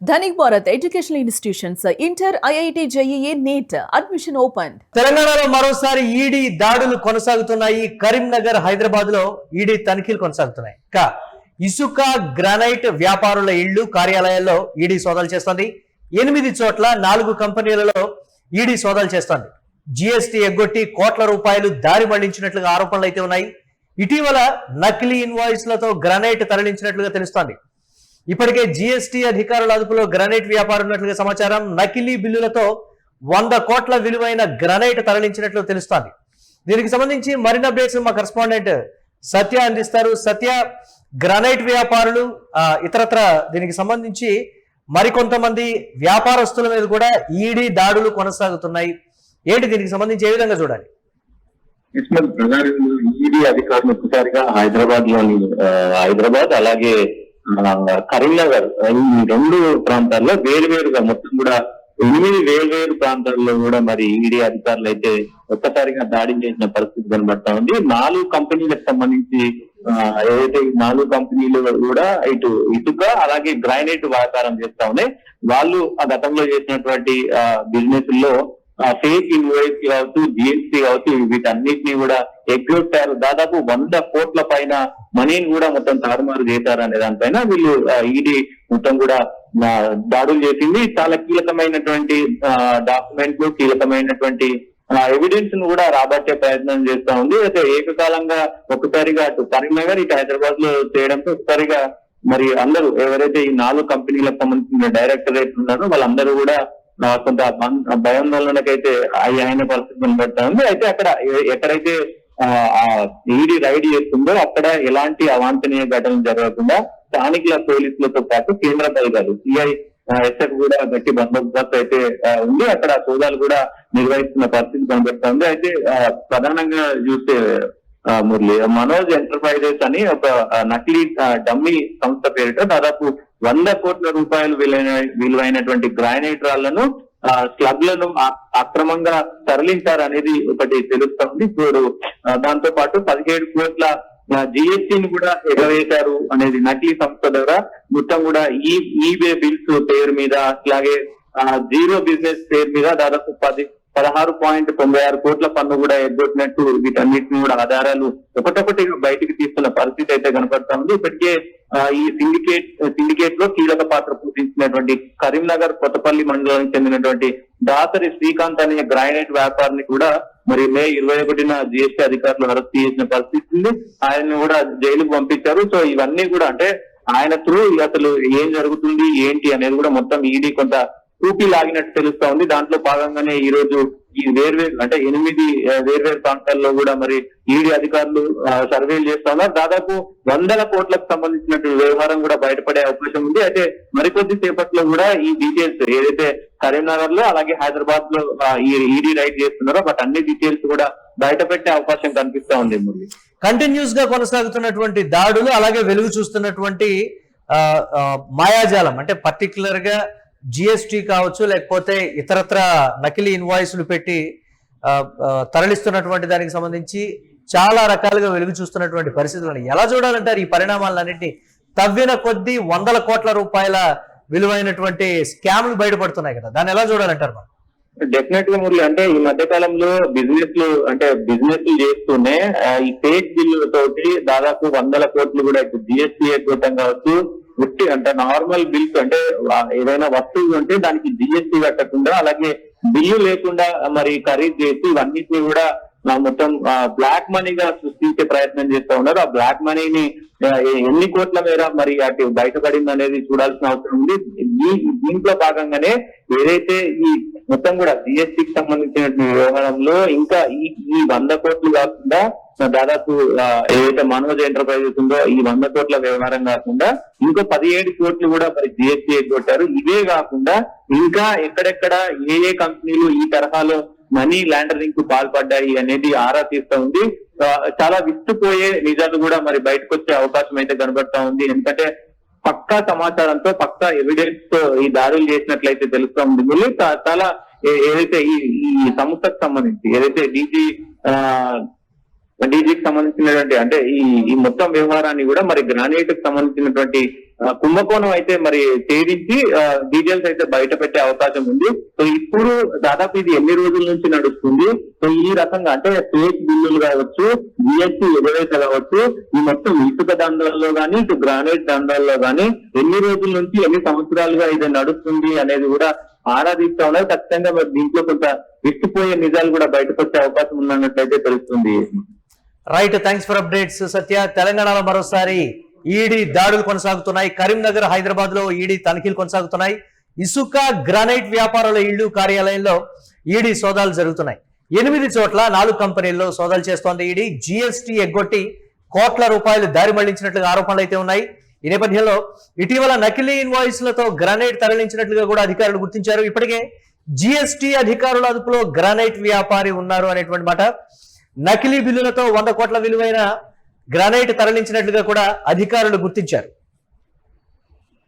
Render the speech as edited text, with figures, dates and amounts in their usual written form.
Dhanik Bharat educational institutions inter IIT JEE NEET admission open. తెలంగాణలో మరోసారి ED దాడులు కొనసాగుతున్నాయి. కరీంనగర్, హైదరాబాద్ లో ఈడీ తనిఖీలు కొనసాగుతున్నాయి. ఇసుక, గ్రానైట్ వ్యాపారుల ఇళ్లు, కార్యాలయాల్లో ఈడీ సోదాలు చేస్తోంది. 8 చోట్ల 4 కంపెనీలలో ఈడీ సోదాలు చేస్తోంది. జిఎస్టీ ఎగ్గొట్టి కోట్ల రూపాయలు దారి మళ్లించినట్లుగా ఆరోపణలు అయితే ఉన్నాయి. ఇటీవల నకిలీ ఇన్వాయిస్లతో గ్రానైట్ తరలించినట్లుగా తెలుస్తోంది. ఇప్పటికే జిఎస్టీ అధికారుల అదుపులో గ్రానైట్ వ్యాపారం ఉన్నట్లుగా సమాచారం. నకిలీ బిల్లులతో 100 కోట్ల విలువైన గ్రానైట్ తరలించినట్లు తెలుస్తోంది. దీనికి సంబంధించి మరిన్ని అప్డేట్స్ మా కరెస్పాండెంట్ సత్య అందిస్తారు. సత్య, గ్రానైట్ వ్యాపారులు ఇతరత్ర దీనికి సంబంధించి మరికొంతమంది వ్యాపారస్తుల మీద కూడా ఈడీ దాడులు కొనసాగుతున్నాయి. ఏంటి దీనికి సంబంధించి ఏ విధంగా చూడాలి? ఈడీ అధికారులు ఒక్కసారిగా హైదరాబాద్ అలాగే కరీంనగర్ ఈ 2 ప్రాంతాల్లో వేరువేరుగా మొత్తం కూడా 8 వేర్వేరు ప్రాంతాల్లో కూడా మరి ఈడీ అధికారులు అయితే ఒక్కసారిగా దాడి చేసిన పరిస్థితి కనబడతా ఉంది. 4 కంపెనీలకు సంబంధించి ఏదైతే ఈ 4 కంపెనీలు కూడా ఇటు ఇసుక అలాగే గ్రానైట్ వ్యాపారం చేస్తా ఉన్నాయి. వాళ్ళు ఆ గతంలో చేసినటువంటి బిజినెస్ లో ఫేక్ ఇన్వాయిస్ కావచ్చు, జిఎస్టీ కావచ్చు, వీటన్నిటిని కూడా ఎగ్గొట్టారు. దాదాపు 100 కోట్ల పైన మనీని కూడా మొత్తం తారుమారు చేశారు అనే దానిపైన వీళ్ళు ఈడీ మొత్తం కూడా దాడులు చేసింది. చాలా కీలకమైనటువంటి డాక్యుమెంట్లు, కీలకమైనటువంటి ఎవిడెన్స్ ను కూడా రాబట్టే ప్రయత్నం చేస్తా ఉంది. అయితే ఏకకాలంగా ఒక్కసారిగా అటు కరీంనగర్, ఇటు హైదరాబాద్ లో చేయడంతో ఒక్కసారిగా మరి అందరూ ఎవరైతే ఈ 4 కంపెనీలకు సంబంధించిన డైరెక్టరేట్ ఉన్నారో వాళ్ళందరూ కూడా కొంత భయాందోళనకైతే అయిన పరిస్థితి కనబడతా ఉంది. అయితే అక్కడ ఎక్కడైతే ఈడీ రైడ్ చేస్తుందో అక్కడ ఎలాంటి అవాంఛనీయ ఘటనలు జరగకుండా స్థానికుల పోలీసులతో పాటు కేంద్ర బలగాలు సిఐ ఎస్ఎఫ్ కూడా గట్టి బందోబస్తు అయితే ఉంది. అక్కడ సోదాలు కూడా నిర్వహిస్తున్న పరిస్థితి కనబడతా ఉంది. అయితే ప్రధానంగా చూస్తే మురళి, మనోజ్ ఎంటర్ప్రైజెస్ అని ఒక నకిలీ డమ్మీ సంస్థ పేరిట దాదాపు 100 కోట్ల రూపాయలు విలువైనటువంటి గ్రానైట్ రాళ్లను, స్లబ్లను అక్రమంగా తరలించారనేది ఒకటి తెలుస్తుంది. ఇప్పుడు దాంతో పాటు 17 కోట్ల జిఎస్టీని కూడా ఎగవేశారు అనేది నకిలీ సంస్థ ద్వారా మొత్తం కూడా ఈబే బిల్స్ పేరు మీద అలాగే జీరో బిజినెస్ పేరు మీద దాదాపు 16.96 కోట్ల పన్ను కూడా ఎగ్గొట్టినట్టు వీటన్నిటిని కూడా ఆధారాలు ఒకటొకటి బయటికి తీస్తున్న పరిస్థితి అయితే కనపడతా ఉంది. ఇప్పటికే ఈ సిండికేట్ లో కీలక పాత్ర పోషించినటువంటి కరీంనగర్ కొత్తపల్లి మండలానికి చెందినటువంటి దాసరి శ్రీకాంత్ అనే గ్రానైట్ వ్యాపారిని కూడా మరి మే 21న జిఎస్టీ అధికారులు అరెస్ట్ చేసిన పరిస్థితి ఉంది. ఆయన్ని కూడా జైలుకు పంపించారు. సో ఇవన్నీ కూడా అంటే ఆయన త్రూ అసలు ఏం జరుగుతుంది ఏంటి అనేది కూడా మొత్తం ఈడీ కొంత ఊపి లాగినట్టు తెలుస్తా ఉంది. దాంట్లో భాగంగానే ఈ రోజు ఈ వేర్వేరు అంటే 8 వేర్వేరు ప్రాంతాల్లో కూడా మరి ఈడీ అధికారులు సర్వేలు చేస్తా ఉన్నారు. దాదాపు 100 కోట్లకు సంబంధించినటువంటి వ్యవహారం కూడా బయటపడే అవకాశం ఉంది. అయితే మరికొద్ది సేపట్లో కూడా ఈ డీటెయిల్స్ ఏదైతే కరీంనగర్ లో అలాగే హైదరాబాద్ లో ఈడీ రైడ్ చేస్తున్నారో బట్ అన్ని డీటెయిల్స్ కూడా బయట పెట్టే అవకాశం కనిపిస్తా ఉంది. మురళి, కంటిన్యూస్ గా కొనసాగుతున్నటువంటి దాడులు అలాగే వెలుగు చూస్తున్నటువంటి మాయాజాలం అంటే పర్టికులర్ గా జిఎస్టీ కావచ్చు లేకపోతే ఇతరత్ర నకిలీ ఇన్వాయిస్లు పెట్టి తరలిస్తున్నటువంటి దానికి సంబంధించి చాలా రకాలుగా వెలుగు చూస్తున్నటువంటి పరిస్థితులను ఎలా చూడాలంటారు? ఈ పరిణామాలన్నింటినీ తవ్విన కొద్దీ 100 కోట్ల రూపాయల విలువైనటువంటి స్కామ్లు బయటపడుతున్నాయి కదా, దాన్ని ఎలా చూడాలంటారు? డెఫినెట్ గా మురళి, అంటే ఈ మధ్య కాలంలో బిజినెస్ చేస్తూనే ఈ ఫేక్ బిల్లులతోటి దాదాపు 100 కోట్లు కూడా ఇప్పుడు జిఎస్టీ ఎగ్గొట్టం కావచ్చు, అంటే నార్మల్ బిల్స్ అంటే ఏదైనా వస్తువు ఉంటే దానికి జిఎస్టీ కట్టకుండా అలాగే బిల్లు లేకుండా మరి ఖరీదు చేసి ఇవన్నిటిని కూడా మొత్తం బ్లాక్ మనీగా సృష్టించే ప్రయత్నం చేస్తూ ఉన్నారు. ఆ బ్లాక్ మనీని ఎన్ని కోట్ల మేర మరి అటు బయటపడింది అనేది చూడాల్సిన అవసరం ఉంది. దీంట్లో భాగంగానే ఏదైతే ఈ మొత్తం కూడా జిఎస్టీకి సంబంధించిన వ్యవహారంలో ఇంకా ఈ 100 కోట్లు కాకుండా దాదాపు ఏదైతే మనోజ్ ఎంటర్ప్రైజెస్ ఉందో ఈ 100 కోట్ల వ్యవహారం కాకుండా ఇంకో 17 కోట్లు కూడా మరి జిఎస్టీ ఎగ్గొట్టారు. ఇవే కాకుండా ఇంకా ఎక్కడెక్కడ ఏ కంపెనీలు ఈ తరహాలో మనీ లాండరింగ్ కు పాల్పడ్డాయి అనేది ఆరా తీస్తా ఉంది. చాలా విస్తుపోయే నిజాలు కూడా మరి బయటకు వచ్చే అవకాశం అయితే కనబడతా ఉంది. ఎందుకంటే పక్కా సమాచారంతో పక్కా ఎవిడెన్స్ తో ఈ దాడులు చేసినట్లయితే తెలుస్తా ఉంది. చాలా ఏదైతే ఈ సంస్థకు సంబంధించి ఏదైతే డీజీకి సంబంధించినటువంటి అంటే ఈ మొత్తం వ్యవహారాన్ని కూడా మరి గ్రానైట్ కి సంబంధించినటువంటి కుంభకోణం అయితే మరి ఛేదించి డీటెయిల్స్ అయితే బయట పెట్టే అవకాశం ఉంది. సో ఇప్పుడు దాదాపు ఇది ఎన్ని రోజుల నుంచి నడుస్తుంది, సో ఈ రకంగా అంటే ఫేక్ బిల్లులు కావచ్చు, జిఎస్టీ ఎగవేత కావచ్చు, ఈ మొత్తం ఇసుక దందాల్లో కానీ ఇటు గ్రానైట్ దందాల్లో కానీ ఎన్ని రోజుల నుంచి ఎన్ని సంవత్సరాలుగా ఇది నడుస్తుంది అనేది కూడా ఆరాధిస్తా ఉన్నారు. ఖచ్చితంగా మరి దీంట్లో కొంత విస్తుపోయే నిజాలు కూడా బయటకు వచ్చే అవకాశం ఉన్నట్లయితే తెలుస్తుంది. రైట్, థ్యాంక్స్ ఫర్ అప్డేట్స్ సత్య. తెలంగాణలో మరోసారి ఈడీ దాడులు కొనసాగుతున్నాయి. కరీంనగర్, హైదరాబాద్ లో ఈడీ తనిఖీలు కొనసాగుతున్నాయి. ఇసుక గ్రానైట్ వ్యాపారుల ఇళ్లు, కార్యాలయంలో ఈడీ సోదాలు జరుగుతున్నాయి. 8 చోట్ల 4 కంపెనీల్లో సోదాలు చేస్తోంది ఈడీ. జిఎస్టీ ఎగ్గొట్టి కోట్ల రూపాయలు దారి మళ్లించినట్లుగా ఆరోపణలు అయితే ఉన్నాయి. ఈ నేపథ్యంలో ఇటీవల నకిలీ ఇన్వాయిస్లతో గ్రానైట్ తరలించినట్లుగా కూడా అధికారులు గుర్తించారు. ఇప్పటికే జిఎస్టీ అధికారుల అదుపులో గ్రానైట్ వ్యాపారి ఉన్నారు అనేటువంటి మాట. నకిలీ బిల్లులతో 100 కోట్ల విలువైన గ్రానైట్ తరలించినట్లుగా కూడా అధికారులు గుర్తించారు.